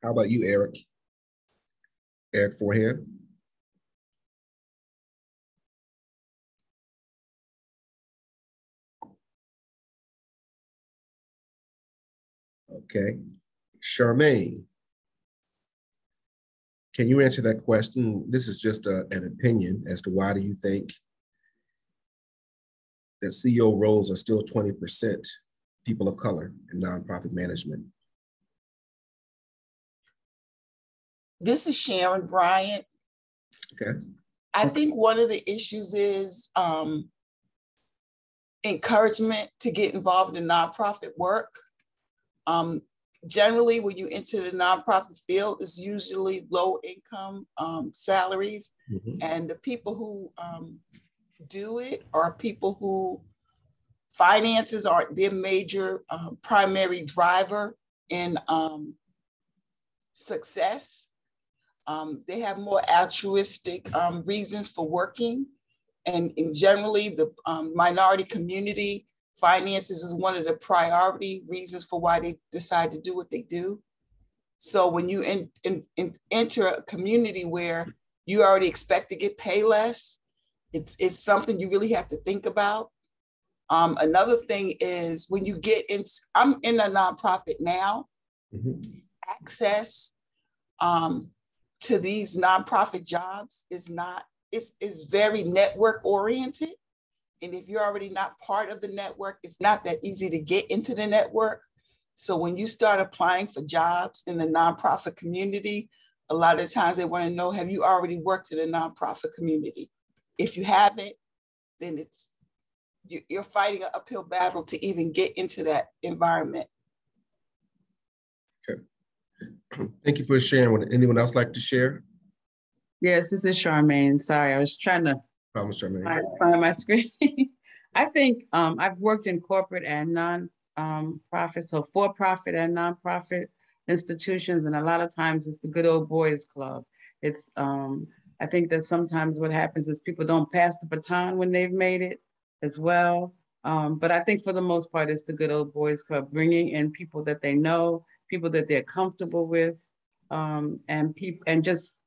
How about you, Eric? Eric Forehand? Okay. Charmaine, can you answer that question? This is just an opinion as to why do you think that CEO roles are still 20% people of color in nonprofit management? This is Sharon Bryant. Okay. I think one of the issues is encouragement to get involved in nonprofit work. Generally, when you enter the nonprofit field, it's usually low income salaries. Mm-hmm. And the people who do it are people who finances are their major primary driver in success. They have more altruistic reasons for working. And generally, the minority community finances is one of the priority reasons for why they decide to do what they do. So when you enter a community where you already expect to get paid less, it's something you really have to think about. Another thing is when you get into, I'm in a nonprofit now, mm-hmm. Access to these nonprofit jobs is very network oriented. And if you're already not part of the network, it's not that easy to get into the network. So when you start applying for jobs in the nonprofit community, a lot of times they want to know, have you already worked in the nonprofit community? If you haven't, then you're fighting an uphill battle to even get into that environment. Okay. Thank you for sharing. Would anyone else like to share? Yes, this is Charmaine. Sorry, I was trying to find my screen. I think I've worked in corporate and non-profit, so for-profit and non-profit institutions, and a lot of times it's the good old boys club. It's I think that sometimes what happens is people don't pass the baton when they've made it as well. But I think for the most part, it's the good old boys club, bringing in people that they know, people that they're comfortable with, and just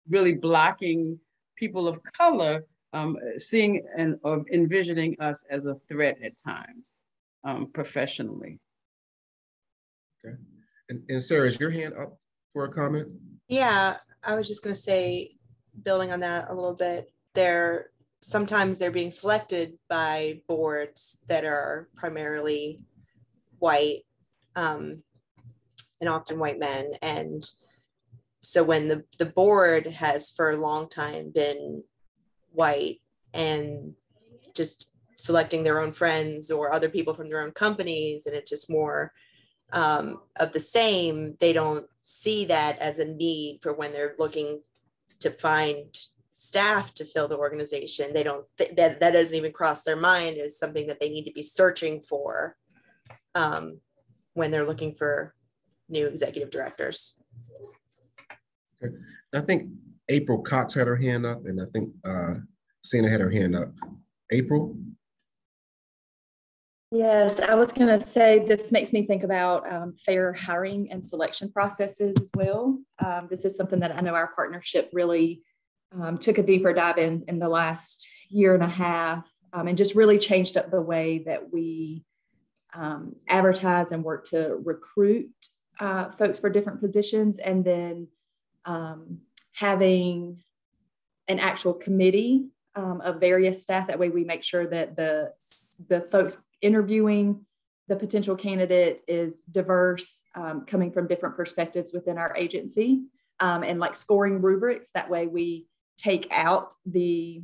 really blocking people of color, seeing or envisioning us as a threat at times, professionally. Okay. And Sarah, is your hand up for a comment? Yeah, I was just going to say, building on that a little bit, sometimes they're being selected by boards that are primarily white, and often white men. And so when the board has for a long time been white and just selecting their own friends or other people from their own companies, and it's just more of the same, they don't see that as a need for when they're looking to find staff to fill the organization. They don't, that doesn't even cross their mind as something that they need to be searching for when they're looking for new executive directors. Okay. I think April Cox had her hand up, and I think Sina had her hand up. April? Yes, I was going to say this makes me think about fair hiring and selection processes as well. This is something that I know our partnership really took a deeper dive in the last year and a half, and just really changed up the way that we advertise and work to recruit folks for different positions, and then having an actual committee of various staff. That way we make sure that the folks interviewing the potential candidate is diverse, coming from different perspectives within our agency, and like scoring rubrics. That way we take out the,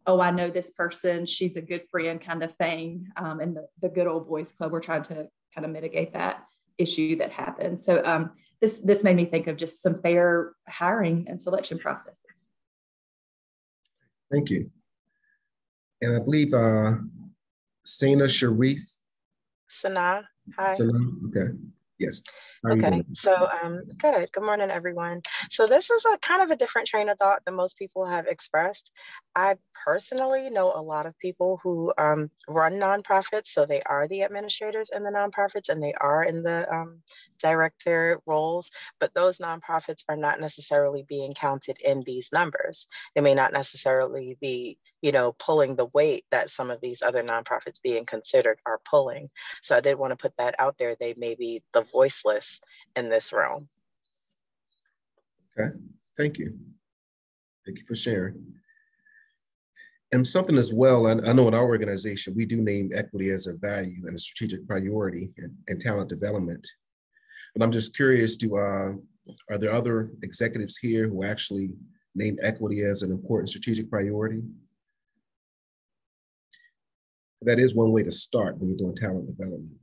oh, I know this person, she's a good friend kind of thing. And the good old boys club, we're trying to kind of mitigate that issue that happens. So this made me think of just some fair hiring and selection processes. Thank you. And I believe Sana Sharif. Sana, hi. Sana, okay, yes. Okay, so good morning, everyone. So this is a kind of a different train of thought than most people have expressed. I personally know a lot of people who run nonprofits. So they are the administrators in the nonprofits and they are in the director roles, but those nonprofits are not necessarily being counted in these numbers. They may not necessarily be, pulling the weight that some of these other nonprofits being considered are pulling. So I did want to put that out there. They may be the voiceless in this realm. Okay, thank you. Thank you for sharing. And something as well, I know in our organization, we do name equity as a value and a strategic priority and talent development. But I'm just curious, are there other executives here who actually name equity as an important strategic priority? That is one way to start when you're doing talent development.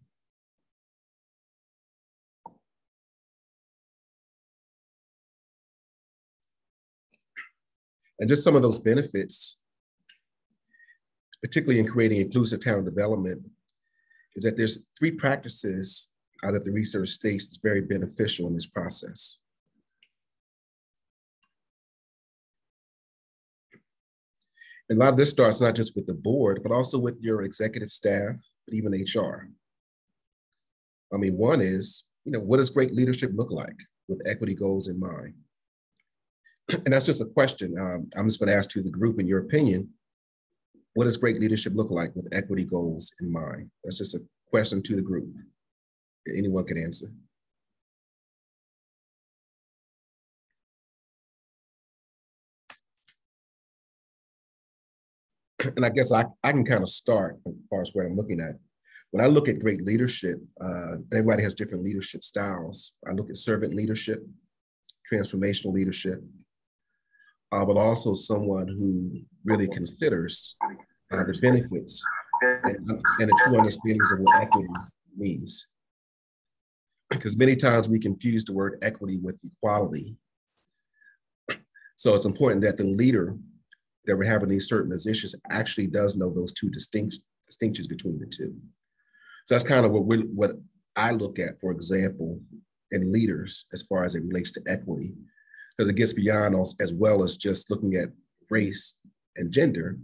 And just some of those benefits, particularly in creating inclusive talent development, is that there's 3 practices that the research states is very beneficial in this process. And a lot of this starts not just with the board, but also with your executive staff, but even HR. I mean, one is, what does great leadership look like with equity goals in mind? And that's just a question. I'm just going to ask to the group, in your opinion, what does great leadership look like with equity goals in mind? That's just a question to the group. Anyone can answer. And I guess I can kind of start as far as where I'm looking at. When I look at great leadership, everybody has different leadership styles. I look at servant leadership, transformational leadership, but also someone who really considers the benefits and the true understandings of what equity means. Because many times we confuse the word equity with equality. So it's important that the leader that we're having these certain positions actually does know those two distinctions between the two. So that's kind of what I look at, for example, in leaders as far as it relates to equity, because it gets beyond us as well as just looking at race and gender,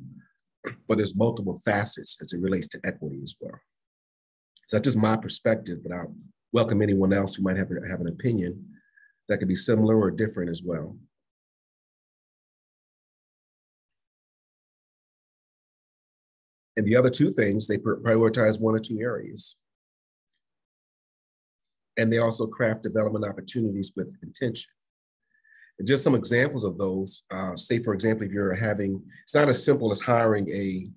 but there's multiple facets as it relates to equity as well. So that's just my perspective, but I'll welcome anyone else who might have an opinion that could be similar or different as well. And the other 2 things, they prioritize 1 or 2 areas. And they also craft development opportunities with intention. And just some examples of those, say, for example, if you're it's not as simple as hiring a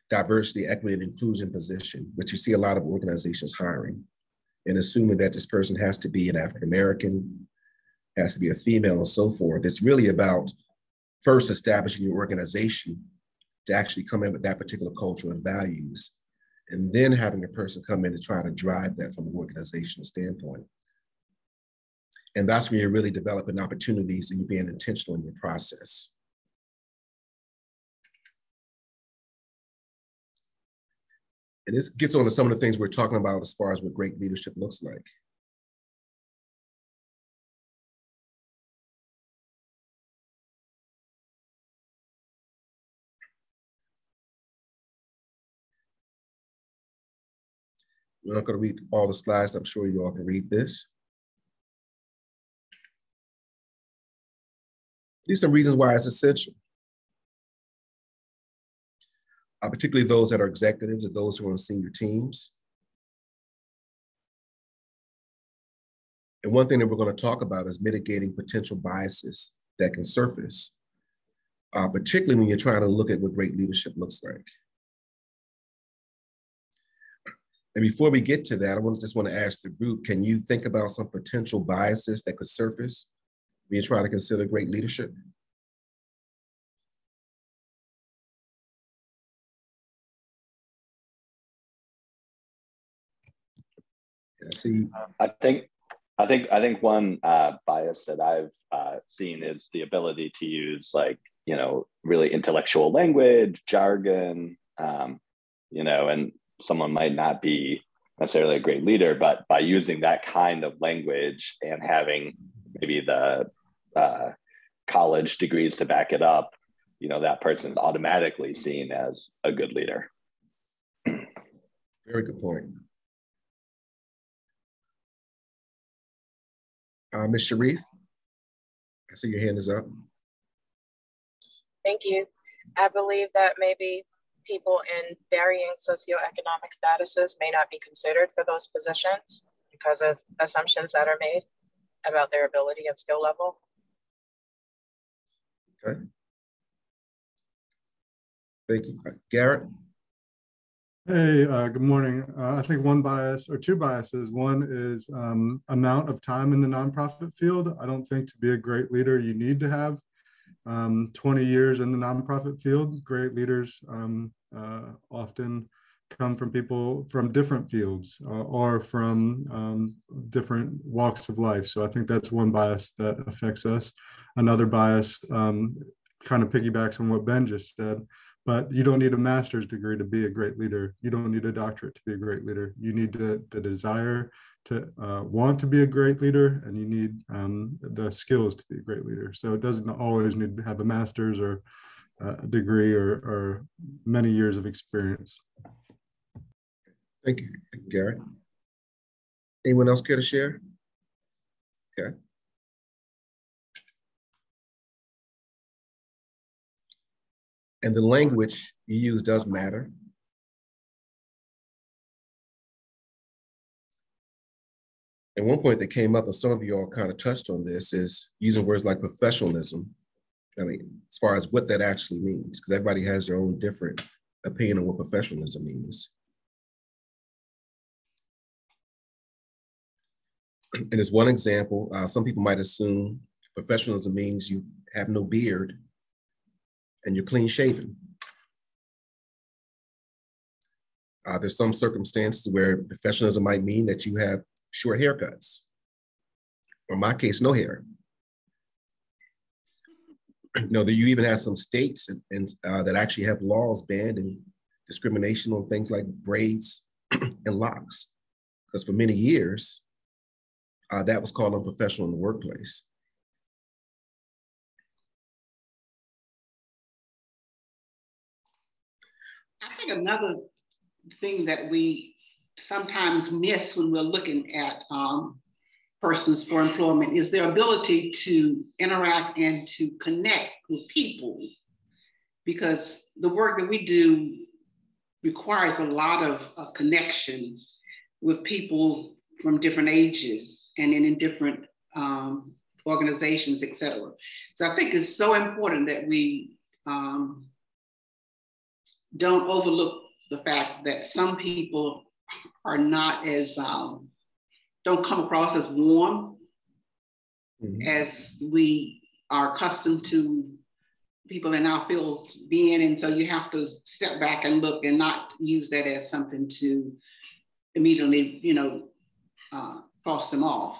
diversity, equity, and inclusion position, which you see a lot of organizations hiring, and assuming that this person has to be an African-American, has to be a female, and so forth. It's really about first establishing your organization to actually come in with that particular culture and values, and then having a person come in and try to drive that from an organizational standpoint. And that's when you're really developing opportunities and you're being intentional in your process. And this gets on to some of the things we're talking about as far as what great leadership looks like. We're not going to read all the slides. I'm sure you all can read this. These are some reasons why it's essential. Particularly those that are executives or those who are on senior teams. And one thing that we're going to talk about is mitigating potential biases that can surface, particularly when you're trying to look at what great leadership looks like. And before we get to that, I just want to ask the group, can you think about some potential biases that could surface when you try to consider great leadership? I think one bias that I've seen is the ability to use really intellectual language, jargon, and someone might not be necessarily a great leader, but by using that kind of language and having maybe the college degrees to back it up, you know, that person is automatically seen as a good leader. Very good point. Ms. Sharif, I see your hand is up. Thank you. I believe that maybe people in varying socioeconomic statuses may not be considered for those positions because of assumptions that are made about their ability and skill level. Okay. Thank you. Garrett? Hey, good morning. I think one bias or two biases. One is amount of time in the nonprofit field. I don't think to be a great leader, you need to have 20 years in the nonprofit field. Great leaders often come from people from different fields or from different walks of life. So I think that's one bias that affects us. Another bias kind of piggybacks on what Ben just said. But you don't need a master's degree to be a great leader. You don't need a doctorate to be a great leader. You need the desire to want to be a great leader, and you need the skills to be a great leader. So it doesn't always need to have a master's or a degree or many years of experience. Thank you, Garrett. Anyone else care to share? Okay. And the language you use does matter. And one point that came up, and some of you all kind of touched on this, is using words like professionalism. I mean, as far as what that actually means, because everybody has their own different opinion on what professionalism means. And as one example, some people might assume professionalism means you have no beard and you're clean shaven. There's some circumstances where professionalism might mean that you have short haircuts, or in my case, no hair. You know, you even have some states that actually have laws banning discrimination on things like braids and locks, because for many years, that was called unprofessional in the workplace. I think another thing that we sometimes miss when we're looking at persons for employment is their ability to interact and to connect with people, because the work that we do requires a lot of connection with people from different ages and in different organizations, et cetera. So I think it's so important that we don't overlook the fact that some people are not as, don't come across as warm as we are accustomed to people in our field being. And so you have to step back and look and not use that as something to immediately, you know, cross them off,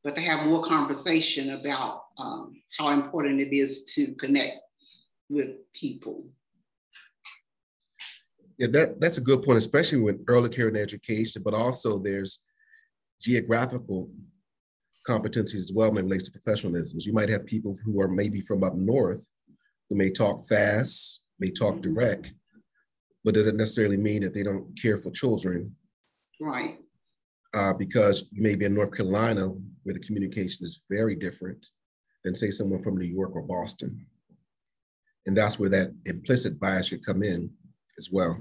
but to have more conversation about how important it is to connect with people. Yeah, that's a good point, especially with early care and education, but also there's geographical competencies as well when it relates to professionalism. You might have people who are maybe from up north who may talk fast, may talk direct, but doesn't necessarily mean that they don't care for children. Right. Because you may be in North Carolina where the communication is very different than, say, someone from New York or Boston. And that's where that implicit bias should come in as well.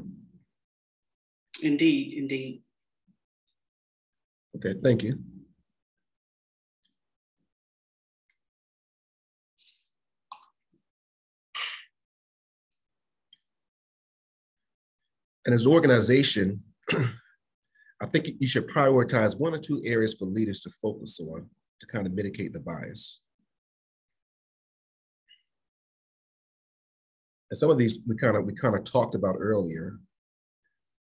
Indeed, indeed. Okay, thank you. And as an organization, I think you should prioritize one or two areas for leaders to focus on to kind of mitigate the bias. And some of these we kind of talked about earlier.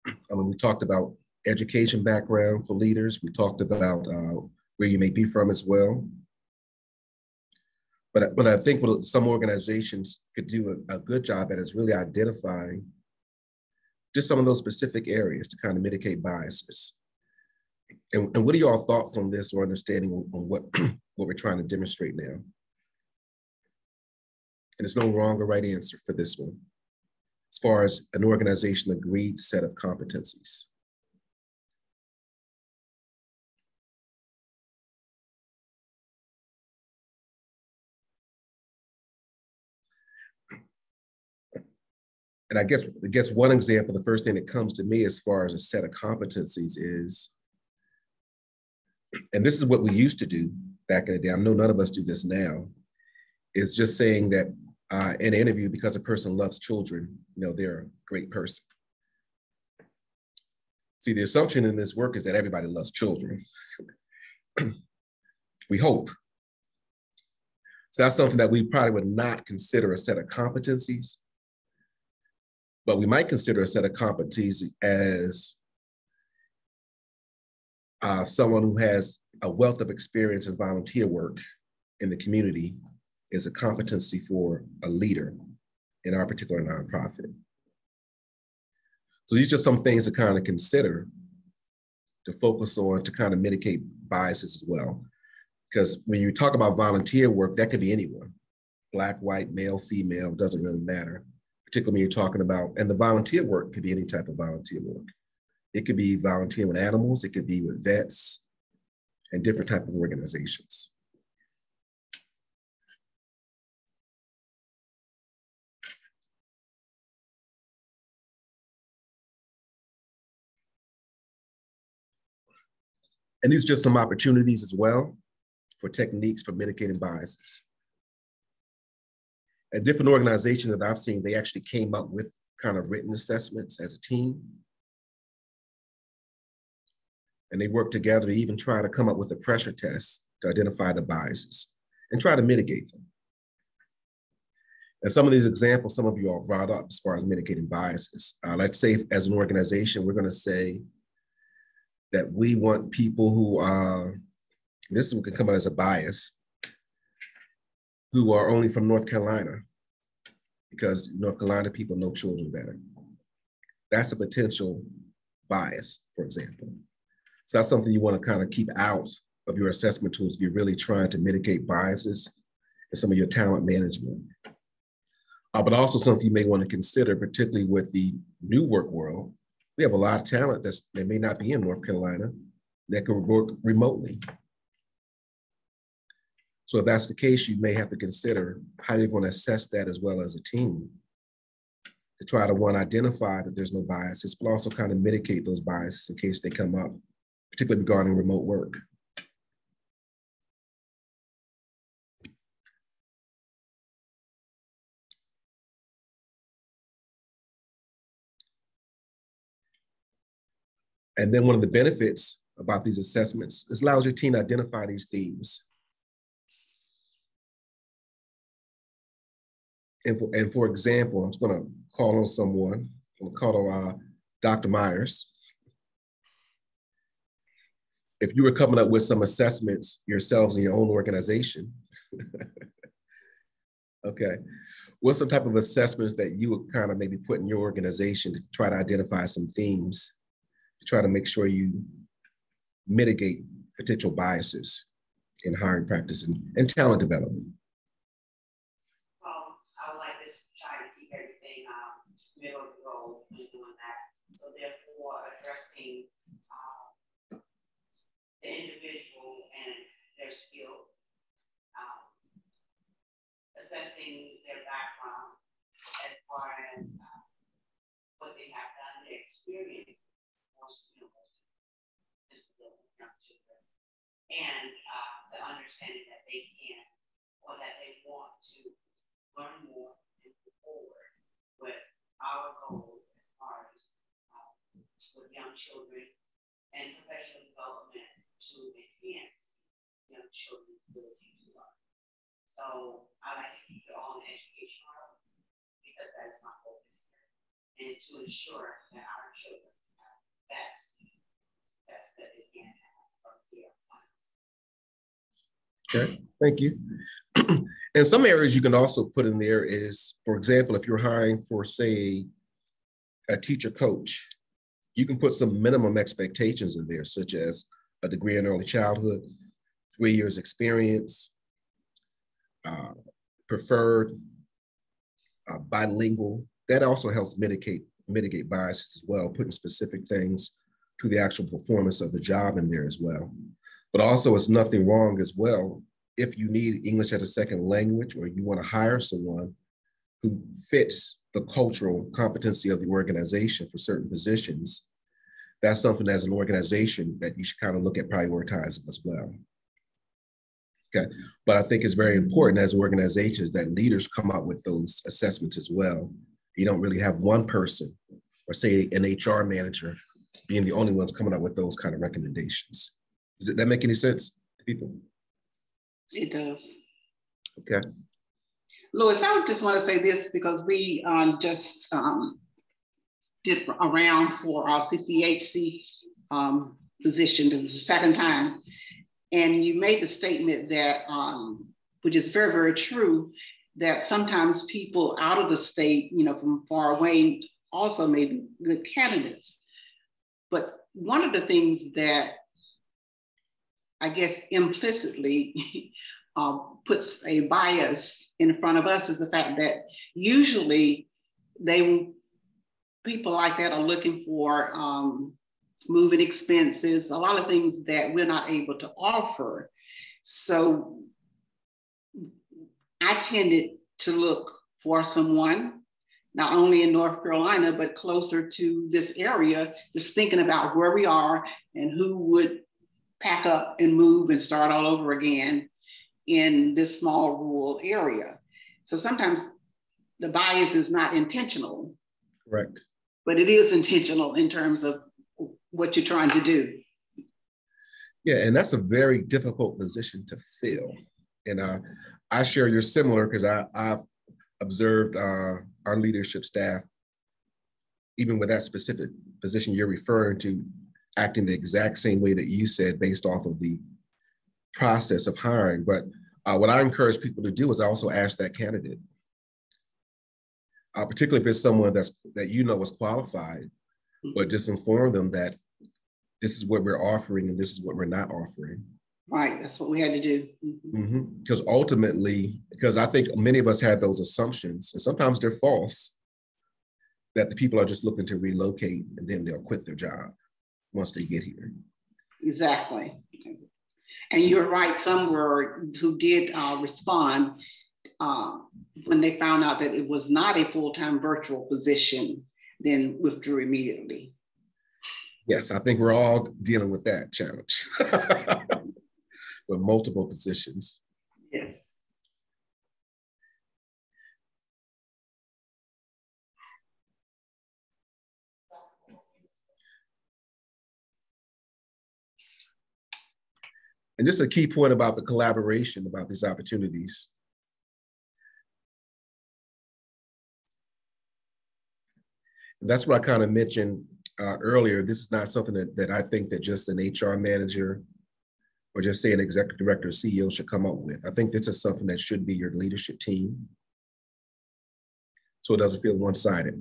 I mean, we talked about education background for leaders. We talked about where you may be from as well. But I think what some organizations could do a good job at is really identifying just some of those specific areas to kind of mitigate biases. And what are your thoughts on this or understanding on what we're trying to demonstrate now? And there's no wrong or right answer for this one, as far as an organization agreed set of competencies. And I guess one example, the first thing that comes to me as far as a set of competencies is, and this is what we used to do back in the day, I know none of us do this now, is just saying that in an interview, because a person loves children, they're a great person. See, the assumption in this work is that everybody loves children. We hope. So that's something that we probably would not consider a set of competencies, but we might consider a set of competencies as someone who has a wealth of experience in volunteer work in the community is a competency for a leader in our particular nonprofit. So these are just some things to kind of consider, to focus on, to kind of mitigate biases as well. Because when you talk about volunteer work, that could be anyone, Black, white, male, female, doesn't really matter, particularly when you're talking about, and the volunteer work could be any type of volunteer work. It could be volunteer with animals, it could be with vets, and different type of organizations. And these are just some opportunities as well for techniques for mitigating biases. At different organizations that I've seen, they actually came up with kind of written assessments as a team. And they work together to even try to come up with a pressure test to identify the biases and try to mitigate them. And some of these examples, some of you all brought up as far as mitigating biases. Let's say as an organization, we're gonna say that we want people who this can come out as a bias, who are only from North Carolina, because North Carolina people know children better. That's a potential bias, for example. So that's something you want to kind of keep out of your assessment tools if you're really trying to mitigate biases in some of your talent management. But also something you may want to consider, particularly with the new work world. We have a lot of talent that may not be in North Carolina that could work remotely. So if that's the case, you may have to consider how you're going to assess that as well as a team to try to, one, identify that there's no biases, but also kind of mitigate those biases in case they come up, particularly regarding remote work. And then one of the benefits about these assessments is allows your team to identify these themes. And for example, I'm just going to call on someone. I'm going to call on Dr. Myers. If you were coming up with some assessments yourselves in your own organization, okay, what's some type of assessments that you would kind of maybe put in your organization to try to identify some themes, to try to make sure you mitigate potential biases in hiring practice and talent development? Middle of the road in doing that. So therefore addressing the individual and their skills, assessing their background as far as what they have done, their experience, and the understanding that they can or that they want to learn more and move forward with our goals as far as with young children and professional development to enhance young children's ability to learn. So I like to keep it all in education because that is my focus here, and to ensure that our children have the best that they can have from here. Okay, thank you. And some areas you can also put in there is, for example, if you're hiring for, say, a teacher coach, you can put some minimum expectations in there, such as a degree in early childhood, 3 years experience, preferred bilingual. That also helps mitigate biases as well, putting specific things to the actual performance of the job in there as well. But also it's nothing wrong as well if you need English as a second language, or you want to hire someone who fits the cultural competency of the organization for certain positions. That's something as an organization that you should kind of look at prioritizing as well. Okay, but I think it's very important as organizations that leaders come up with those assessments as well. You don't really have one person, or say an HR manager, being the only ones coming up with those kind of recommendations. Does that make any sense to people? It does. Okay. Louis, I just want to say this because we just did a round for our CCHC position. This is the second time. And you made the statement that, which is very, very true, that sometimes people out of the state, you know, from far away also may be good candidates. But one of the things that I guess implicitly puts a bias in front of us is the fact that usually people like that are looking for moving expenses, a lot of things that we're not able to offer. So I tended to look for someone, not only in North Carolina, but closer to this area, just thinking about where we are and who would pack up and move and start all over again in this small rural area. So sometimes the bias is not intentional. Correct. But it is intentional in terms of what you're trying to do. Yeah, and that's a very difficult position to fill. And I share your similar, because I've observed our leadership staff, even with that specific position you're referring to, acting the exact same way that you said based off of the process of hiring. But what I encourage people to do is also ask that candidate, particularly if it's someone that you know is qualified, but just inform them that this is what we're offering and this is what we're not offering. Right, that's what we had to do. Because ultimately, because I think many of us had those assumptions, and sometimes they're false, that the people are just looking to relocate and then they'll quit their job once they get here. Exactly. And you're right, some who did respond when they found out that it was not a full-time virtual position, then withdrew immediately. Yes, I think we're all dealing with that challenge with multiple positions. Yes. And just a key point about the collaboration about these opportunities. And that's what I kind of mentioned earlier. This is not something that I think that just an HR manager or just say an executive director or CEO should come up with. I think this is something that should be your leadership team, so it doesn't feel one-sided.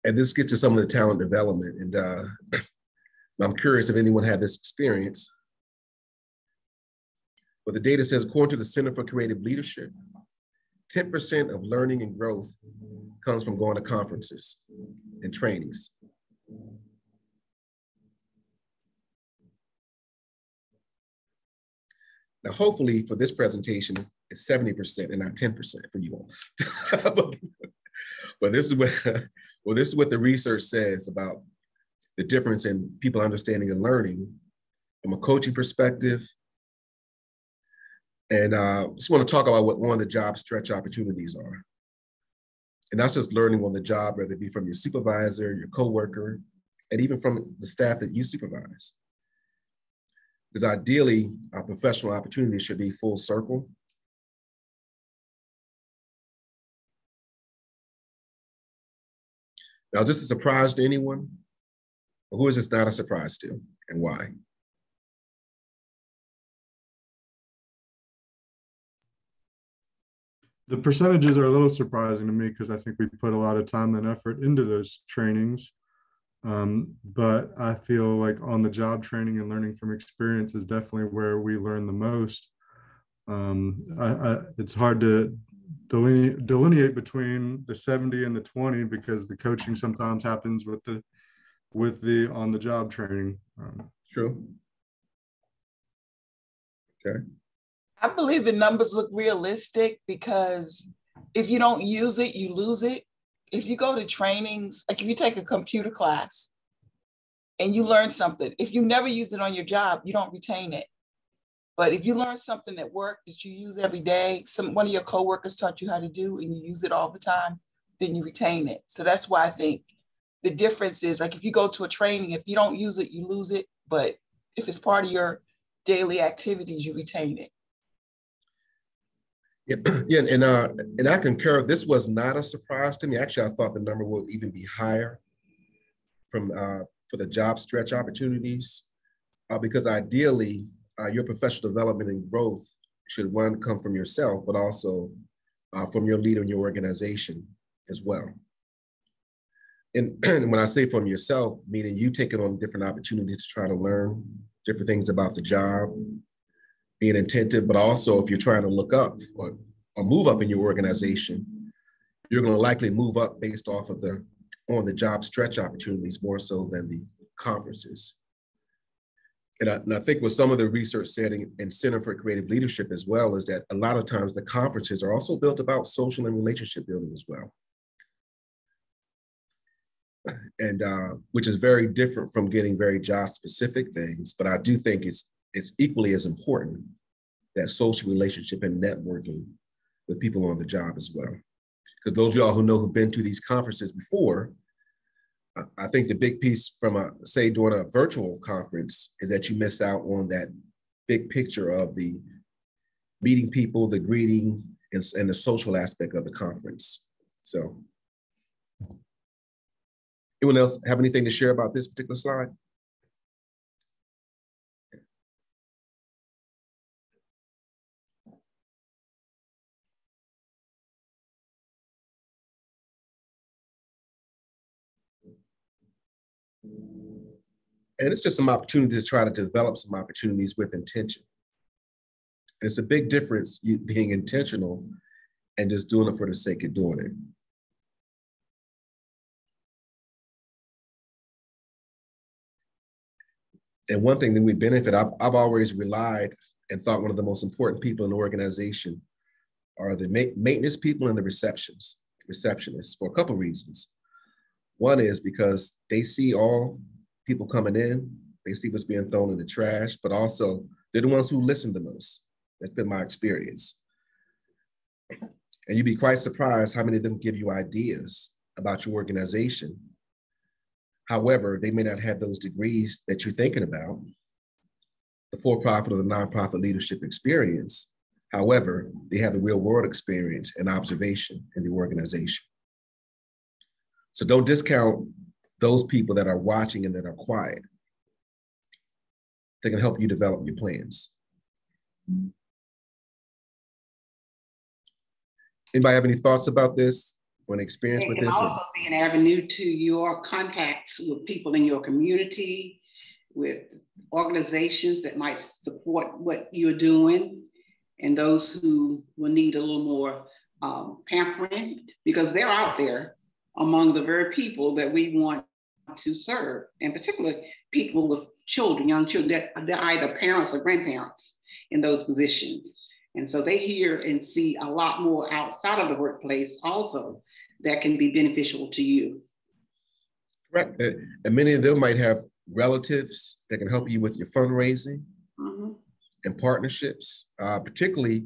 And this gets to some of the talent development. And I'm curious if anyone had this experience. But the data says, according to the Center for Creative Leadership, 10% of learning and growth comes from going to conferences and trainings. Now, hopefully for this presentation, it's 70% and not 10% for you all. But this is what the research says about the difference in people understanding and learning from a coaching perspective. And I just want to talk about what one of the job stretch opportunities are. And that's just learning on the job, whether it be from your supervisor, your coworker, and even from the staff that you supervise. Because ideally, our professional opportunities should be full circle. Now, is this a surprise to anyone? Or who is this not a surprise to, and why? The percentages are a little surprising to me because I think we put a lot of time and effort into those trainings. But I feel like on the job training and learning from experience is definitely where we learn the most. It's hard to delineate between the 70 and the 20 because the coaching sometimes happens with the on the job training. True. Okay. I believe the numbers look realistic because if you don't use it, you lose it. If you go to trainings, like if you take a computer class and you learn something, if you never use it on your job, you don't retain it. But if you learn something at work that you use every day, one of your coworkers taught you how to do and you use it all the time, then you retain it. So that's why I think the difference is, like if you go to a training, if you don't use it, you lose it. But if it's part of your daily activities, you retain it. Yeah, and I concur. This was not a surprise to me. Actually, I thought the number would even be higher for the job stretch opportunities, because ideally, your professional development and growth should, one, come from yourself, but also from your leader in your organization as well. And when I say from yourself, meaning you taking on different opportunities to try to learn different things about the job, being attentive, but also if you're trying to look up or move up in your organization, you're going to likely move up based off of on the job stretch opportunities more so than the conferences. And I think what some of the research said in Center for Creative Leadership as well is that a lot of times the conferences are also built about social and relationship building as well. And which is very different from getting very job specific things, but I do think it's equally as important, that social relationship and networking with people on the job as well. Because those of y'all who know who've been to these conferences before, I think the big piece from say during a virtual conference is that you miss out on that big picture of the meeting people, the greeting, and the social aspect of the conference. So, anyone else have anything to share about this particular slide? And it's just some opportunities to try to develop some opportunities with intention. And it's a big difference being intentional and just doing it for the sake of doing it. And one thing that we benefit, I've always relied and thought one of the most important people in the organization are the maintenance people and the receptionists for a couple of reasons. One is because they see all people coming in, they see what's being thrown in the trash, but also they're the ones who listen the most. That's been my experience. And you'd be quite surprised how many of them give you ideas about your organization. However, they may not have those degrees that you're thinking about, the for-profit or the nonprofit leadership experience. However, they have the real world experience and observation in the organization. So don't discount those people that are watching and that are quiet. They can help you develop your plans. Anybody have any thoughts about this or an experience with this? It can also be an avenue to your contacts with people in your community, with organizations that might support what you're doing, and those who will need a little more pampering, because they're out there among the very people that we want to serve, and particularly people with children, young children, they're either parents or grandparents in those positions. And so they hear and see a lot more outside of the workplace also that can be beneficial to you. Correct. And many of them might have relatives that can help you with your fundraising and partnerships, particularly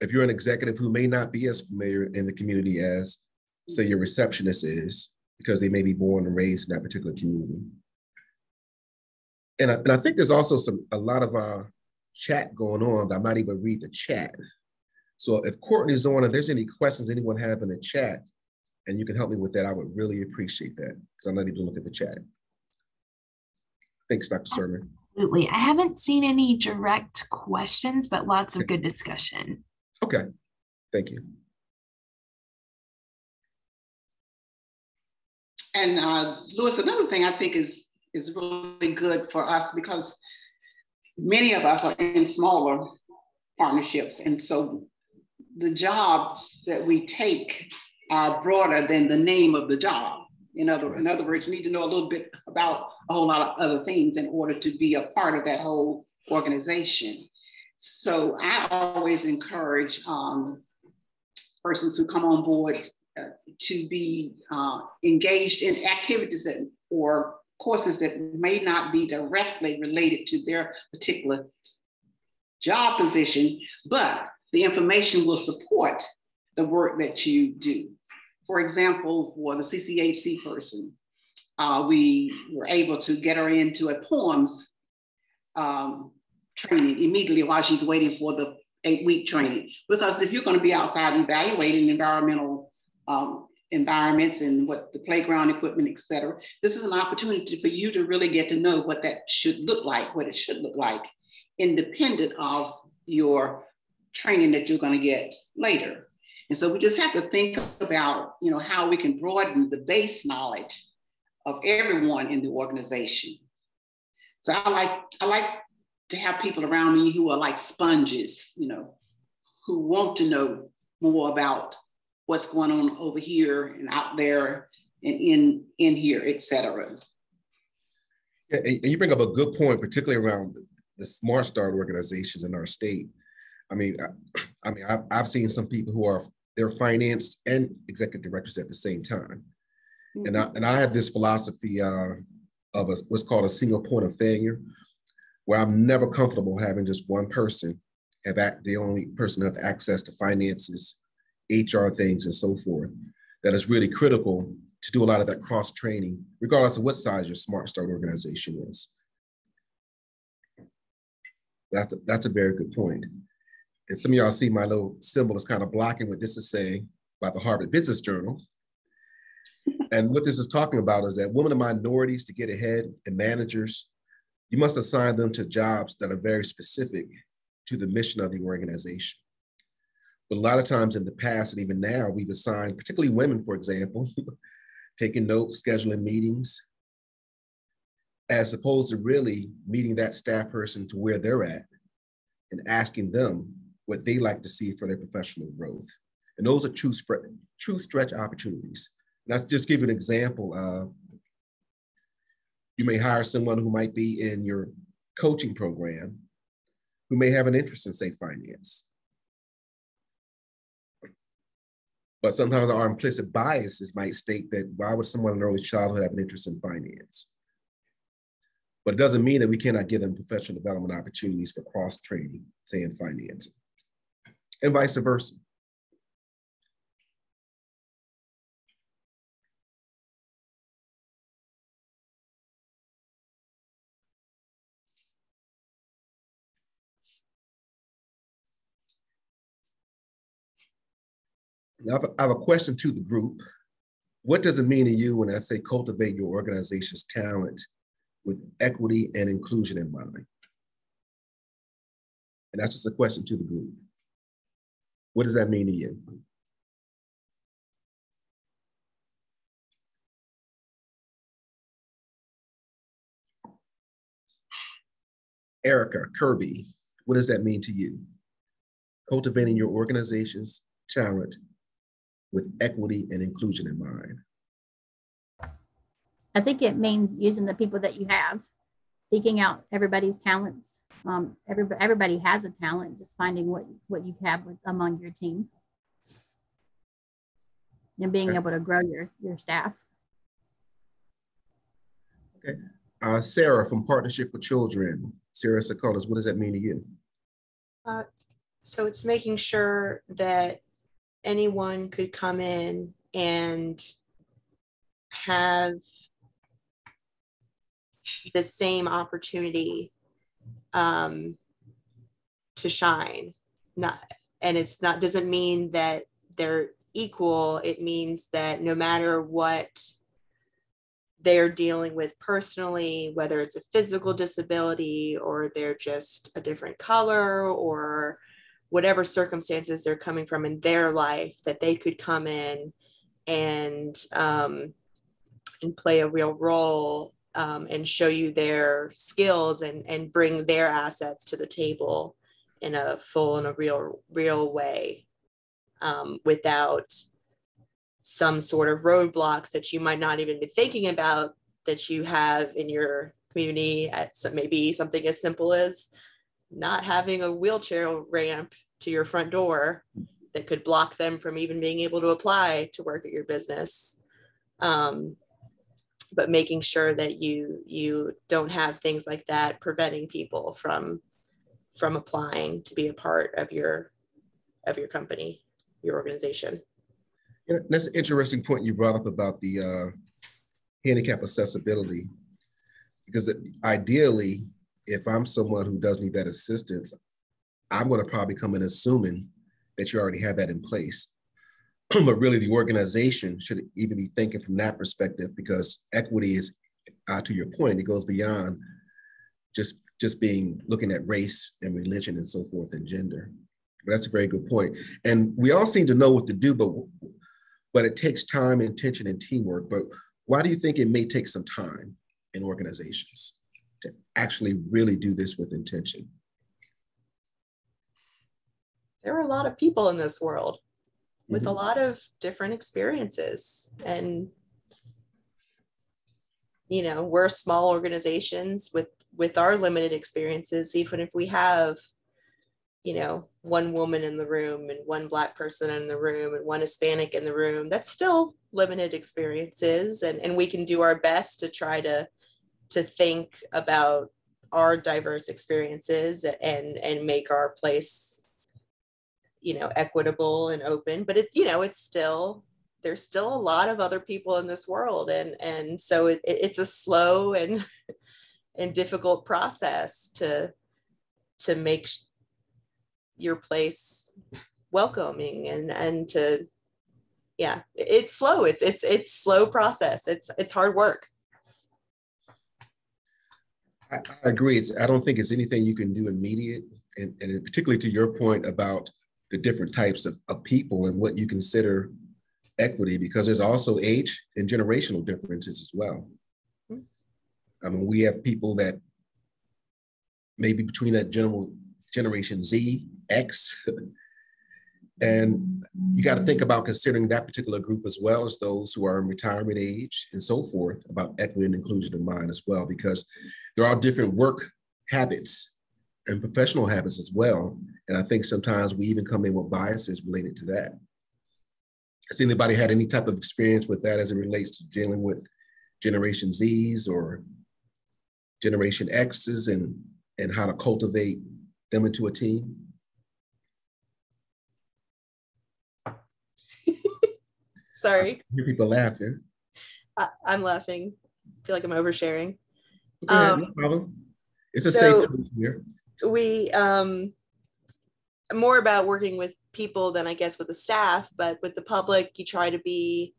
if you're an executive who may not be as familiar in the community as, say, your receptionist is, because they may be born and raised in that particular community. And I think there's also a lot of chat going on. I might even read the chat. So if Courtney's on and there's any questions anyone have in the chat, and you can help me with that, I would really appreciate that, because I'm not even looking at the chat. Thanks, Dr. Sermon. Absolutely. I haven't seen any direct questions, but lots of good discussion. Okay, thank you. And Louis, another thing I think is really good for us, because many of us are in smaller partnerships. And so the jobs that we take are broader than the name of the job. In other words, you need to know a little bit about a whole lot of other things in order to be a part of that whole organization. So I always encourage persons who come on board to be engaged in activities that, or courses that may not be directly related to their particular job position, but the information will support the work that you do. For example, for the CCHC person, we were able to get her into a poems training immediately while she's waiting for the 8-week training. Because if you're going to be outside evaluating environmental environments and what the playground equipment, et cetera, this is an opportunity for you to really get to know what that should look like, what it should look like, independent of your training that you're going to get later. And so we just have to think about, you know, how we can broaden the base knowledge of everyone in the organization. So I like to have people around me who are like sponges, you know, who want to know more about what's going on over here and out there and in here, et cetera. Yeah, and you bring up a good point, particularly around the Smart Start organizations in our state. I mean, I've seen some people who they're finance and executive directors at the same time. Mm-hmm. And I have this philosophy of what's called a single point of failure, where I'm never comfortable having just one person the only person have access to finances, HR things, and so forth. That is really critical to do a lot of that cross training, regardless of what size your Smart Start organization is. That's a very good point. And some of y'all see my little symbol is kind of blocking what this is saying about the Harvard Business Journal. And what this is talking about is that women and minorities, to get ahead, and managers, you must assign them to jobs that are very specific to the mission of the organization. But a lot of times in the past, and even now, we've assigned, particularly women, for example, taking notes, scheduling meetings, as opposed to really meeting that staff person to where they're at and asking them what they like to see for their professional growth. And those are true stretch opportunities. And let's just give you an example. You may hire someone who might be in your coaching program who may have an interest in, say, finance. But sometimes our implicit biases might state that why would someone in early childhood have an interest in finance? But it doesn't mean that we cannot give them professional development opportunities for cross-training, say in finance, and vice versa. Now, I have a question to the group. What does it mean to you when I say cultivate your organization's talent with equity and inclusion in mind? And that's just a question to the group. What does that mean to you? Erica, Kirby, what does that mean to you? Cultivating your organization's talent with equity and inclusion in mind. I think it means using the people that you have, seeking out everybody's talents. Everybody has a talent, just finding what you have among your team and being able to grow your staff. Okay. Sarah from Partnership for Children. Sarah Sokolis, what does that mean to you? So it's making sure that anyone could come in and have the same opportunity to shine. Doesn't mean that they're equal. It means that no matter what they're dealing with personally, whether it's a physical disability or they're just a different color or whatever circumstances they're coming from in their life, that they could come in and can play a real role and show you their skills and bring their assets to the table in a full and a real way, without some sort of roadblocks that you might not even be thinking about that you have in your community, at maybe something as simple as not having a wheelchair ramp to your front door that could block them from even being able to apply to work at your business. But making sure that you don't have things like that preventing people from applying to be a part of your company, your organization. Yeah, that's an interesting point you brought up about the handicap accessibility, because ideally, if I'm someone who does need that assistance, I'm going to probably come in assuming that you already have that in place. But really, the organization should even be thinking from that perspective, because equity is, to your point, it goes beyond just being looking at race and religion and so forth and gender. But that's a very good point. And we all seem to know what to do, but it takes time, intention, and teamwork. But why do you think it may take some time in organizations to actually really do this with intention? There are a lot of people in this world with a lot of different experiences, and we're small organizations with our limited experiences. Even if we have one woman in the room and one Black person in the room and one Hispanic in the room, that's still limited experiences, and we can do our best to try to think about our diverse experiences and make our place equitable and open. But it's still, there's still a lot of other people in this world, and so it's a slow and difficult process to make your place welcoming and to, it's slow. It's slow process. It's hard work. I agree. I don't think it's anything you can do immediate, and particularly to your point about the different types of people and what you consider equity, because there's also age and generational differences as well. I mean, we have people that maybe between that generation Z, X, and you got to think about considering that particular group as well as those who are in retirement age and so forth, about equity and inclusion in mind as well, because there are different work habits and professional habits as well. And I think sometimes we even come in with biases related to that. Has anybody had any type of experience with that as it relates to dealing with Generation Zs or Generation Xs and how to cultivate them into a team? Sorry. I hear people laughing. I'm laughing. I feel like I'm oversharing. Go ahead, no problem. It's a safe place here. We more about working with people than I guess with the staff, but with the public, you try to be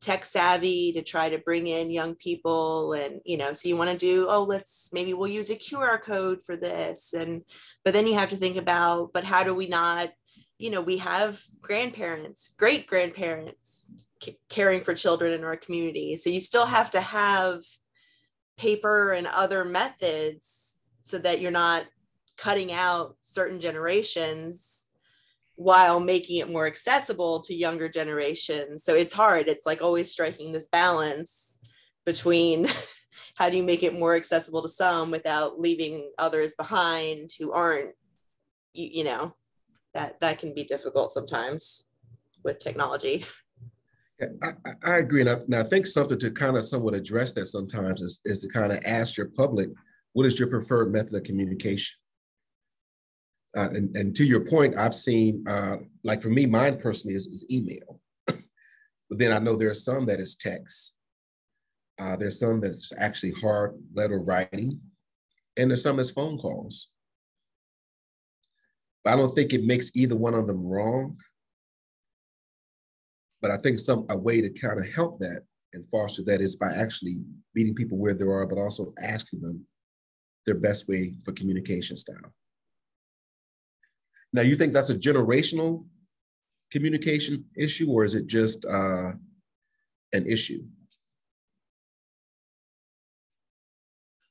tech savvy to try to bring in young people, and so you want to do, maybe we'll use a QR code for this, but then you have to think about, but how do we not, we have grandparents, great grandparents caring for children in our community, so you still have to have paper and other methods so that you're not cutting out certain generations while making it more accessible to younger generations. So it's hard. It's like always striking this balance between how do you make it more accessible to some without leaving others behind who aren't, that can be difficult sometimes with technology. Yeah, I agree. And I think something to kind of somewhat address that sometimes is to kind of ask your public, what is your preferred method of communication? And to your point, I've seen, like for me, mine personally is email. But then I know there are some that is text. There's some that's actually hard letter writing. And there's some that's phone calls. But I don't think it makes either one of them wrong. But I think a way to kind of help that and foster that is by actually meeting people where they are, but also asking them their best way for communication style. Now, you think that's a generational communication issue, or is it just an issue?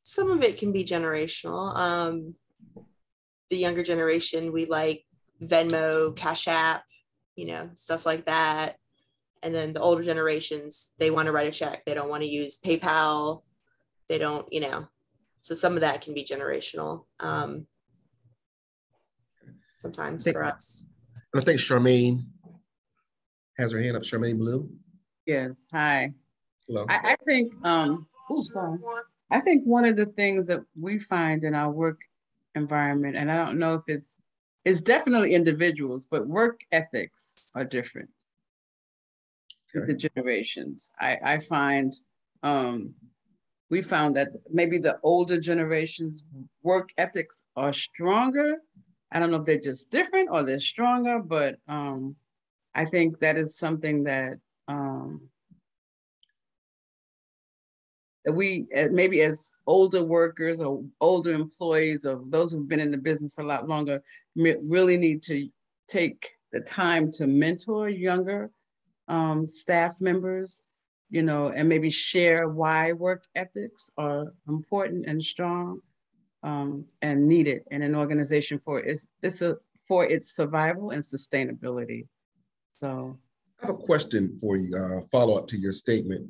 Some of it can be generational. The younger generation, we like Venmo, Cash App, stuff like that. And then the older generations, they want to write a check. They don't want to use PayPal. They don't, so some of that can be generational sometimes for us. I think Charmaine has her hand up. Charmaine Blue. Yes, hi. Hello. I think, I think one of the things that we find in our work environment, and I don't know if it's definitely individuals, but work ethics are different. Okay. The generations. I find, we found that maybe the older generations work ethics are stronger. I don't know if they're just different or they're stronger, but I think that is something that we maybe as older workers or older employees or those who've been in the business a lot longer really need to take the time to mentor younger staff members, and maybe share why work ethics are important and strong and needed in an organization for its survival and sustainability. So I have a question for you, follow up to your statement.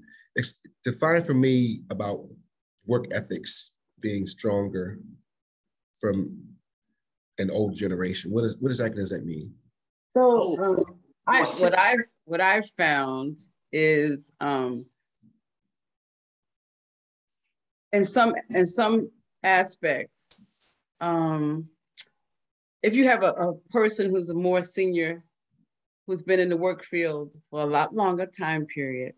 Define for me about work ethics being stronger from an old generation. What exactly does that mean? So what I've found is in some aspects, if you have a person who's a more senior, who's been in the work field for a lot longer time period,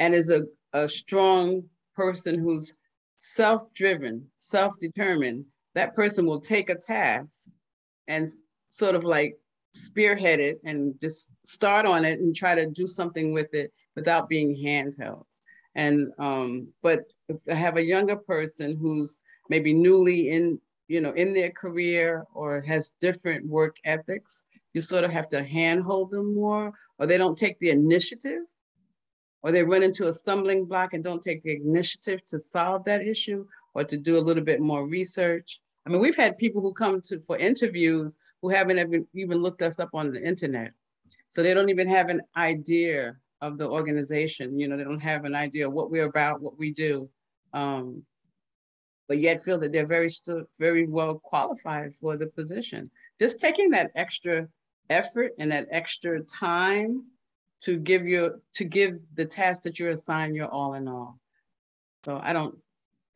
and is a strong person who's self-driven, self-determined, that person will take a task and sort of like spearhead it and just start on it and try to do something with it without being handheld. And but if I have a younger person who's maybe newly in their career or has different work ethics, you sort of have to handhold them more, or they don't take the initiative, or they run into a stumbling block and don't take the initiative to solve that issue or to do a little bit more research. I mean, we've had people who come for interviews who haven't even looked us up on the internet. So they don't even have an idea of the organization. They don't have an idea of what we're about, what we do, but yet feel that they're very well qualified for the position. Just taking that extra effort and that extra time to give the task that you're assigned your all in all. So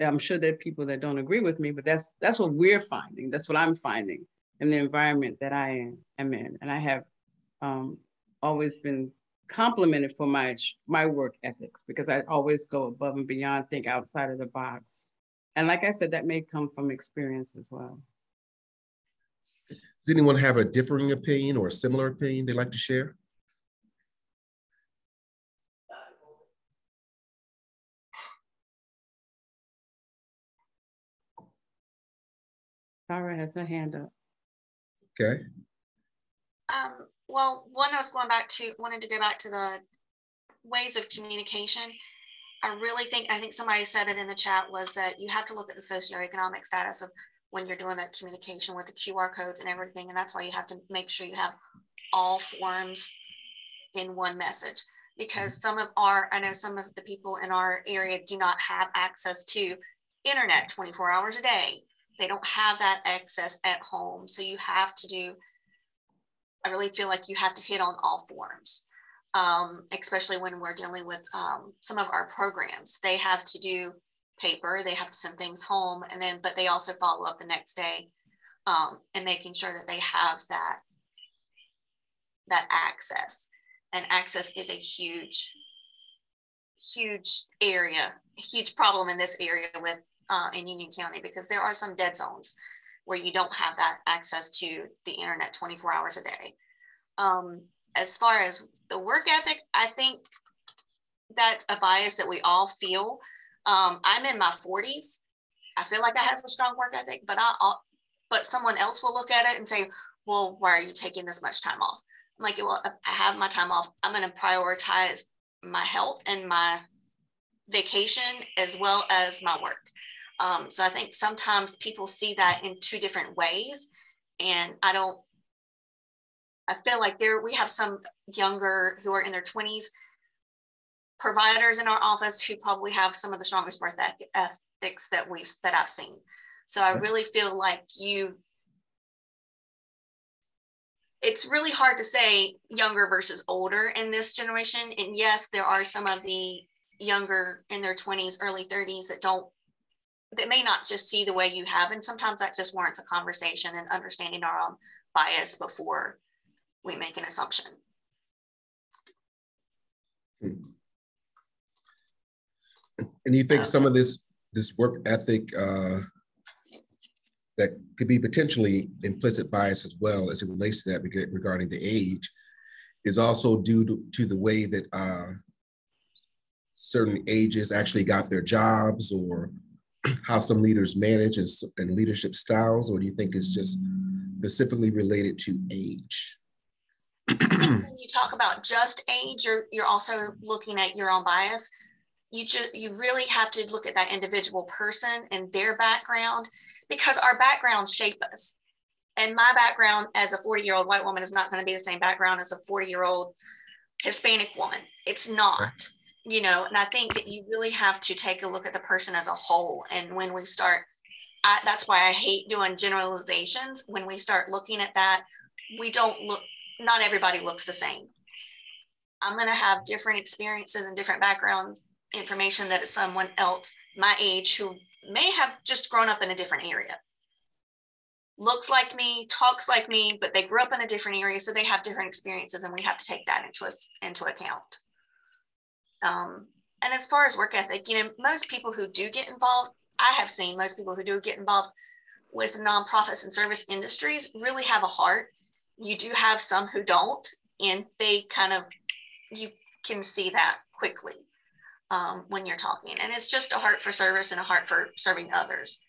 I'm sure there are people that don't agree with me, but that's what we're finding. That's what I'm finding in the environment that I am in. And I have always been complimented for my work ethics, because I always go above and beyond, think outside of the box. And like I said, that may come from experience as well. Does anyone have a differing opinion or a similar opinion they'd like to share? Tara has her hand up. Okay. Well, one, I wanted to go back to the ways of communication. I think somebody said it in the chat, was that you have to look at the socioeconomic status of when you're doing that communication with the QR codes and everything. And that's why you have to make sure you have all forms in one message, because I know some of the people in our area do not have access to internet 24 hours a day. They don't have that access at home. So I really feel like you have to hit on all forms, especially when we're dealing with some of our programs. They have to do paper, they have to send things home, but they also follow up the next day and making sure that they have that access. And access is a huge area, a huge problem in this area in Union County, because there are some dead zones where you don't have that access to the internet 24 hours a day. As far as the work ethic, I think that's a bias that we all feel. I'm in my 40s. I feel like I have a strong work ethic, but someone else will look at it and say, well, why are you taking this much time off? I'm like, well, I have my time off. I'm going to prioritize my health and my vacation as well as my work. So I think sometimes people see that in two different ways. And I feel like we have some younger who are in their 20s providers in our office who probably have some of the strongest work ethics that I've seen. So I really feel like it's really hard to say younger versus older in this generation. And yes, there are some of the younger in their 20s, early 30s that may not just see the way you have. And sometimes that just warrants a conversation and understanding our own bias before we make an assumption. And you think some of this work ethic that could be potentially implicit bias as well as it relates to that regarding the age is also due to the way that certain ages actually got their jobs, or how some leaders manage and leadership styles? Or do you think it's just specifically related to age? When you talk about just age, you're also looking at your own bias. You really have to look at that individual person and their background, because our backgrounds shape us. And my background as a 40-year-old white woman is not going to be the same background as a 40-year-old Hispanic woman. It's not, and I think that you really have to take a look at the person as a whole. And when we start, that's why I hate doing generalizations. When we start looking at that, not everybody looks the same. I'm going to have different experiences and different background information that is someone else my age who may have just grown up in a different area. Looks like me, talks like me, but they grew up in a different area, so they have different experiences, and we have to take that into account. And as far as work ethic, most people who do get involved, I have seen most people who do get involved with nonprofits and service industries really have a heart. You do have some who don't, and you can see that quickly when you're talking. And it's just a heart for service and a heart for serving others.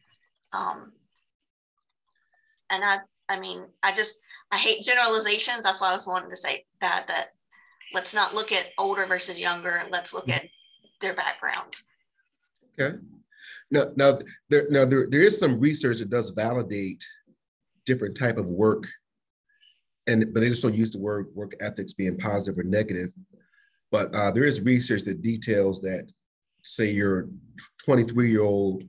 And I hate generalizations. That's why I was wanting to say that let's not look at older versus younger. Let's look at their backgrounds. Okay. Now there is some research that does validate different type of work, but they just don't use the word work ethics being positive or negative. But there is research that details that, say, your 23-year-old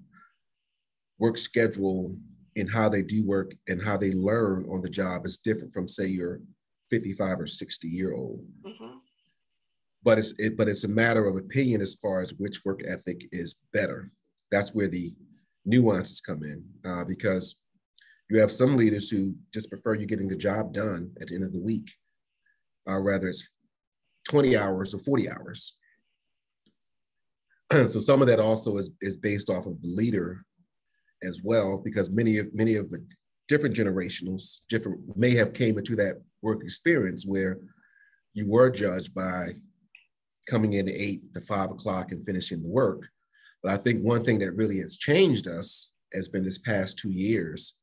work schedule and how they do work and how they learn on the job is different from, say, your 55 or 60-year-old. Mm-hmm. But it's a matter of opinion as far as which work ethic is better. That's where the nuances come in, because you have some leaders who just prefer you getting the job done at the end of the week, whether it's 20 hours or 40 hours. So some of that also is based off of the leader as well, because many of the different generationals may have came into that work experience where you were judged by coming in at 8 to 5 o'clock and finishing the work. But I think one thing that really has changed us has been this past 2 years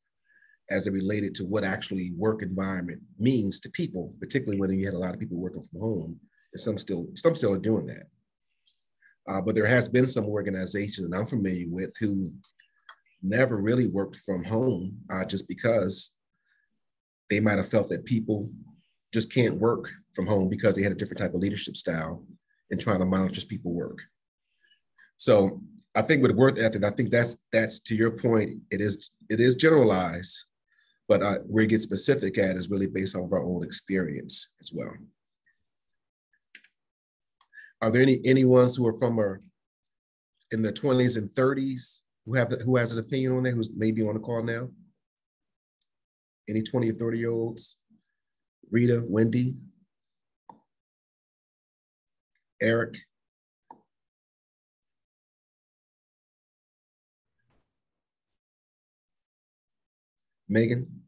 as it related to what actually work environment means to people, particularly when you had a lot of people working from home, and some still are doing that. But there has been some organizations that I'm familiar with who never really worked from home just because they might have felt that people just can't work from home because they had a different type of leadership style and trying to monitor just people work. So I think with work ethic, I think that's to your point, it is generalized, but where it gets specific at is really based on our own experience as well. Are there any ones who are in their 20s and 30s who has an opinion on that, who's maybe on the call now? Any 20 or 30-year-olds? Rita, Wendy, Eric? Megan?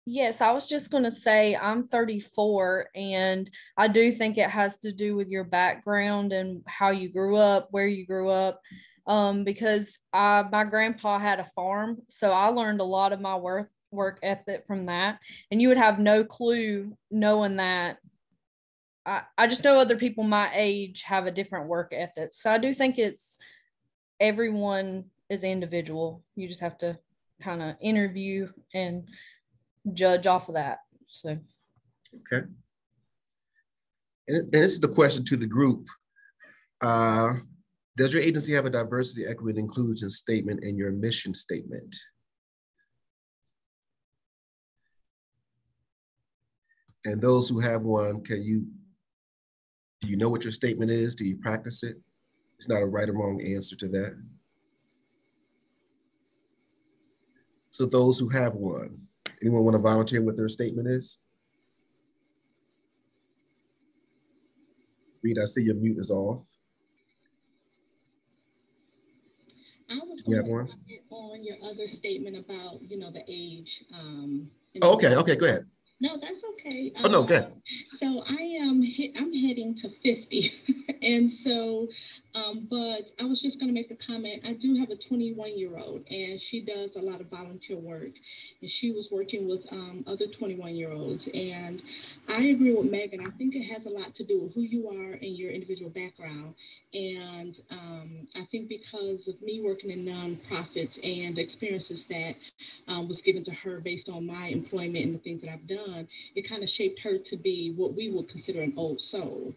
Yes, I was just going to say I'm 34, and I do think it has to do with your background and how you grew up, where you grew up, because my grandpa had a farm, so I learned a lot of my work ethic from that, and you would have no clue knowing that. I just know other people my age have a different work ethic, so I do think it's everyone is individual. You just have to kind of interview and judge off of that. So, okay. And this is the question to the group. Does your agency have a diversity, equity, and inclusion statement in your mission statement? And those who have one, do you know what your statement is? Do you practice it? It's not a right or wrong answer to that. So those who have one, anyone want to volunteer what their statement is? Reed, I see your mute is off. I was going to comment on your other statement about, the age. Oh, okay, go ahead. No, that's okay. Oh, no, go ahead. So I'm heading to 50. And so, but I was just going to make a comment. I do have a 21-year-old, and she does a lot of volunteer work. And she was working with other 21-year-olds. And I agree with Megan. I think it has a lot to do with who you are and your individual background. And I think because of me working in nonprofits and experiences that was given to her based on my employment and the things that I've done, it kind of shaped her to be what we would consider an old soul.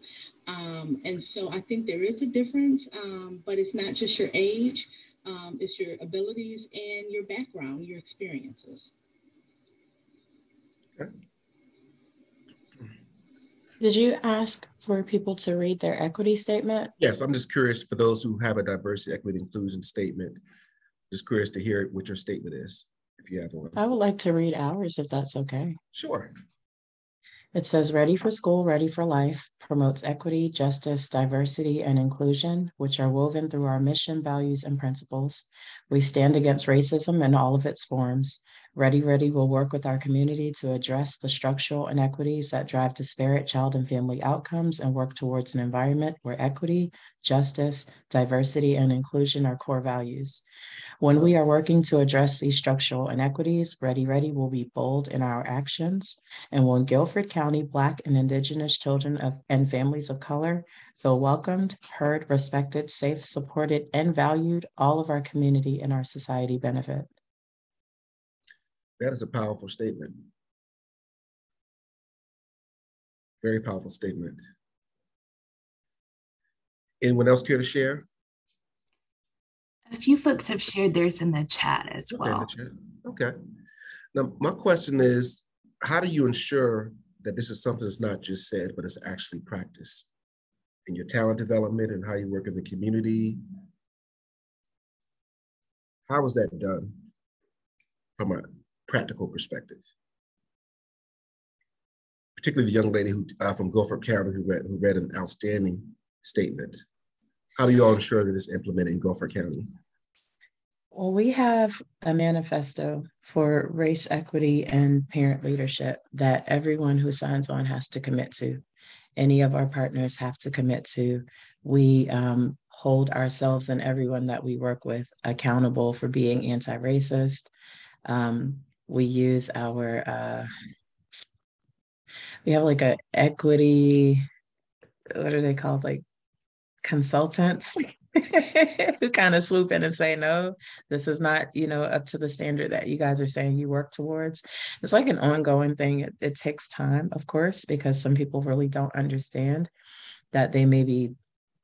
And so I think there is a difference, but it's not just your age, it's your abilities and your background, your experiences. Okay. Did you ask for people to read their equity statement? Yes, I'm just curious for those who have a diversity, equity, inclusion statement, just curious to hear what your statement is, if you have one. I would like to read ours, if that's okay. Sure. It says, ready for school, ready for life, promotes equity, justice, diversity, and inclusion, which are woven through our mission, values, and principles. We stand against racism in all of its forms. Ready will work with our community to address the structural inequities that drive disparate child and family outcomes and work towards an environment where equity, justice, diversity, and inclusion are core values. When we are working to address these structural inequities, Ready will be bold in our actions. And when Guilford County Black and Indigenous children and families of color feel welcomed, heard, respected, safe, supported, and valued, all of our community and our society benefit. That is a powerful statement. Very powerful statement. Anyone else care to share? A few folks have shared theirs in the chat as well. Okay. Now, my question is, how do you ensure that this is something that's not just said, but it's actually practiced in your talent development and how you work in the community? How is that done from a practical perspective? Particularly the young lady who from Guilford County who read an outstanding statement. How do you all ensure that it's implemented in Guilford County? Well, we have a manifesto for race equity and parent leadership that everyone who signs on has to commit to. Any of our partners have to commit to. We hold ourselves and everyone that we work with accountable for being anti-racist. We use our, we have like a equity, what are they called? Like consultants who kind of swoop in and say, no, this is not, up to the standard that you guys are saying you work towards. It's like an ongoing thing. It takes time, of course, because some people really don't understand that they may be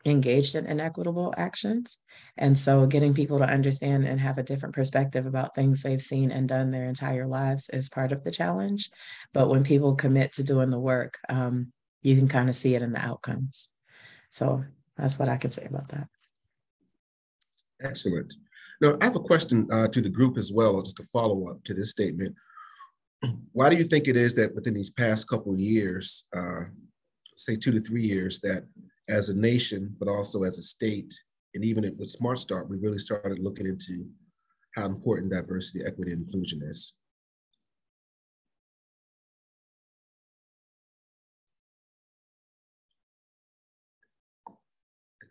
engaged in inequitable actions. And so getting people to understand and have a different perspective about things they've seen and done their entire lives is part of the challenge. But when people commit to doing the work, you can kind of see it in the outcomes. So that's what I could say about that. Excellent. Now, I have a question to the group as well, just to follow up to this statement. Why do you think it is that within these past couple of years, say 2 to 3 years, that as a nation, but also as a state, and even with Smart Start, we really started looking into how important diversity, equity, and inclusion is?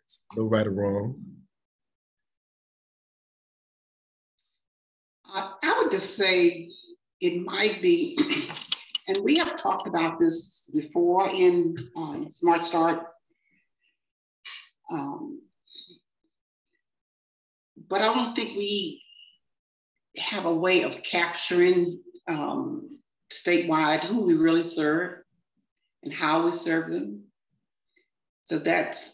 It's no right or wrong. I would just say it might be, and we have talked about this before in Smart Start. but I don't think we have a way of capturing statewide who we really serve and how we serve them. So that's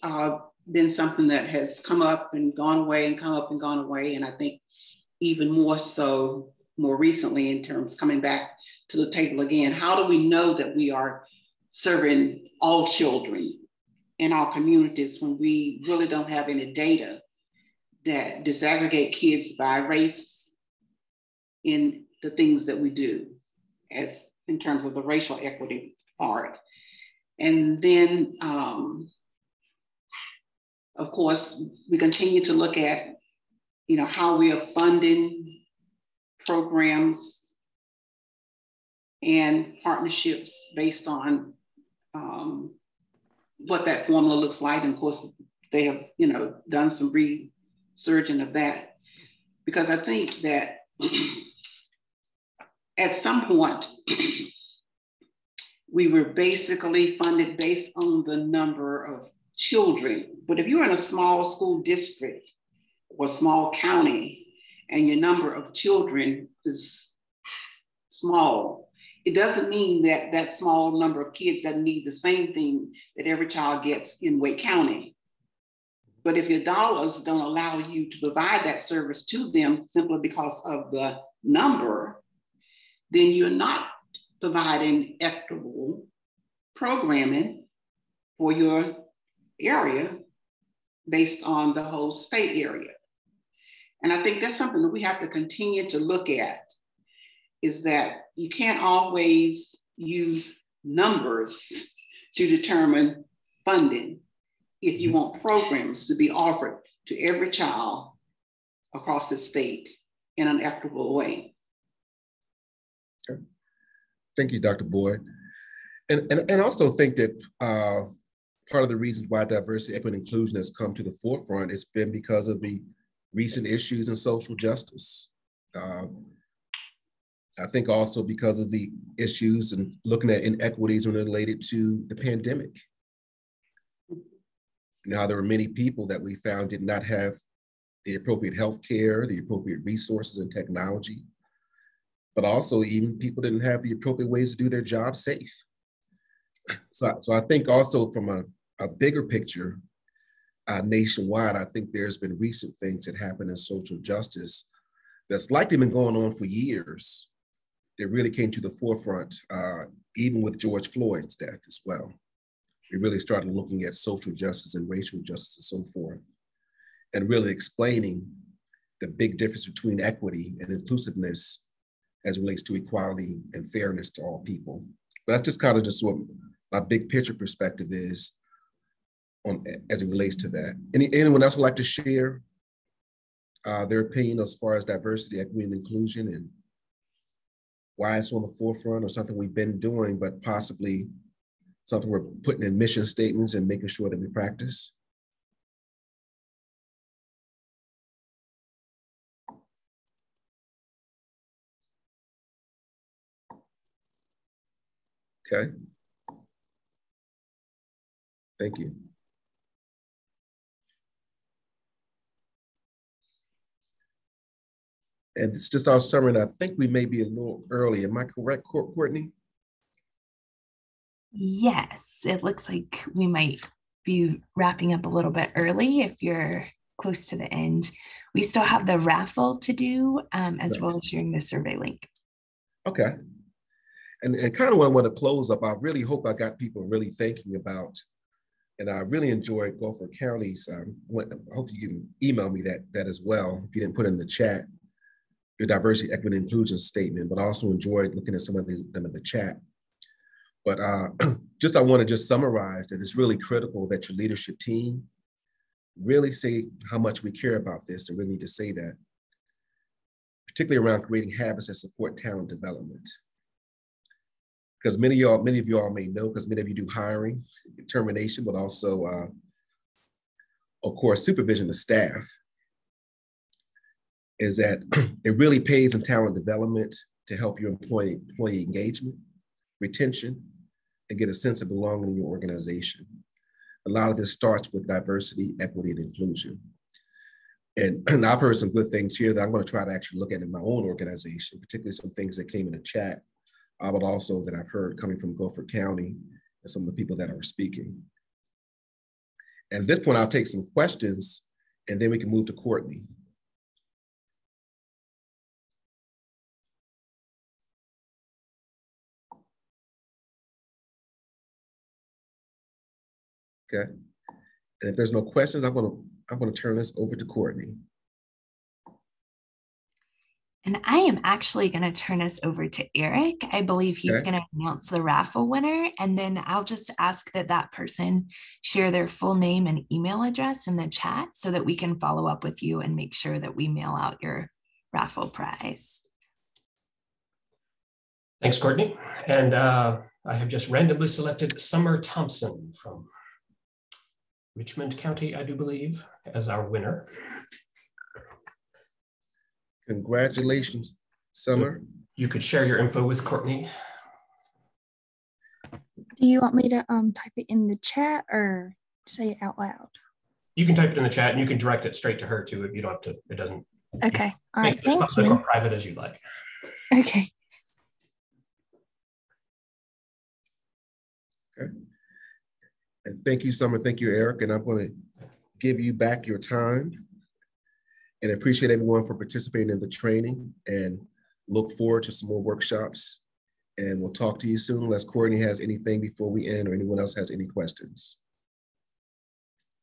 been something that has come up and gone away and come up and gone away. And I think even more so more recently in terms of coming back to the table again, how do we know that we are serving all children in our communities when we really don't have any data that disaggregate kids by race in the things that we do as in terms of the racial equity part. And then, of course, we continue to look at, how we are funding programs and partnerships based on what that formula looks like. And of course, they have, done some resurging of that, because I think that at some point, we were basically funded based on the number of children. But if you're in a small school district or small county and your number of children is small, it doesn't mean that that small number of kids doesn't need the same thing that every child gets in Wake County. But if your dollars don't allow you to provide that service to them simply because of the number, then you're not providing equitable programming for your area based on the whole state area. And I think that's something that we have to continue to look at, is that you can't always use numbers to determine funding if you want programs to be offered to every child across the state in an equitable way. Okay. Thank you, Dr. Boyd. And also think that part of the reasons why diversity, equity, and inclusion has come to the forefront has been because of the recent issues in social justice. I think also because of the issues and looking at inequities related to the pandemic. Now, there were many people that we found did not have the appropriate health care, the appropriate resources and technology, but also even people didn't have the appropriate ways to do their job safe. So I think also from a bigger picture, nationwide, I think there's been recent things that happen in social justice that's likely been going on for years that really came to the forefront, even with George Floyd's death as well. We really started looking at social justice and racial justice and so forth, and really explaining the big difference between equity and inclusiveness as it relates to equality and fairness to all people. But that's just kind of just what my big picture perspective is on as it relates to that. Anyone else would like to share their opinion as far as diversity, equity, and inclusion, and why it's on the forefront, or something we've been doing, but possibly something we're putting in mission statements and making sure that we practice? Okay. Thank you. And it's just our summary, and I think we may be a little early. Am I correct, Courtney? Yes, it looks like we might be wrapping up a little bit early if you're close to the end. We still have the raffle to do, as well as sharing the survey link. Okay. And kind of what I want to close up, I really hope I got people really thinking about, and I really enjoyed Gulfport County's, hopefully you can email me that as well, if you didn't put it in the chat, your diversity, equity, and inclusion statement, but also enjoyed looking at some of them in the chat. But I want to just summarize that it's really critical that your leadership team really say how much we care about this, and really need to say that, particularly around creating habits that support talent development. Because many of you all may know, because many of you do hiring, termination, but also, of course, supervision of staff, is that it really pays in talent development to help your employee engagement, retention, and get a sense of belonging in your organization. A lot of this starts with diversity, equity, and inclusion. And I've heard some good things here that I'm going to try to actually look at in my own organization, particularly some things that came in the chat, but also that I've heard coming from Guilford County and some of the people that are speaking. And at this point, I'll take some questions and then we can move to Courtney. Okay. And if there's no questions, I'm going to turn this over to Courtney. And I am actually going to turn us over to Eric. I believe he's going to announce the raffle winner. And then I'll just ask that that person share their full name and email address in the chat so that we can follow up with you and make sure that we mail out your raffle prize. Thanks, Courtney. And I have just randomly selected Summer Thompson from Richmond County, I do believe, as our winner. Congratulations, Summer. So you could share your info with Courtney. Do you want me to type it in the chat or say it out loud? You can type it in the chat and you can direct it straight to her too if you don't have to, it doesn't. Okay, all right, make it as public or private as you like. Okay. Okay. And thank you, Summer. Thank you, Eric. And I'm going to give you back your time. And I appreciate everyone for participating in the training and look forward to some more workshops. And we'll talk to you soon unless Courtney has anything before we end or anyone else has any questions.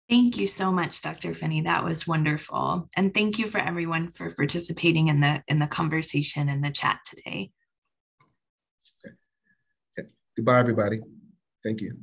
Thank you so much, Dr. Finney. That was wonderful. And thank you for everyone for participating in the conversation in the chat today. Okay. Okay. Goodbye, everybody. Thank you.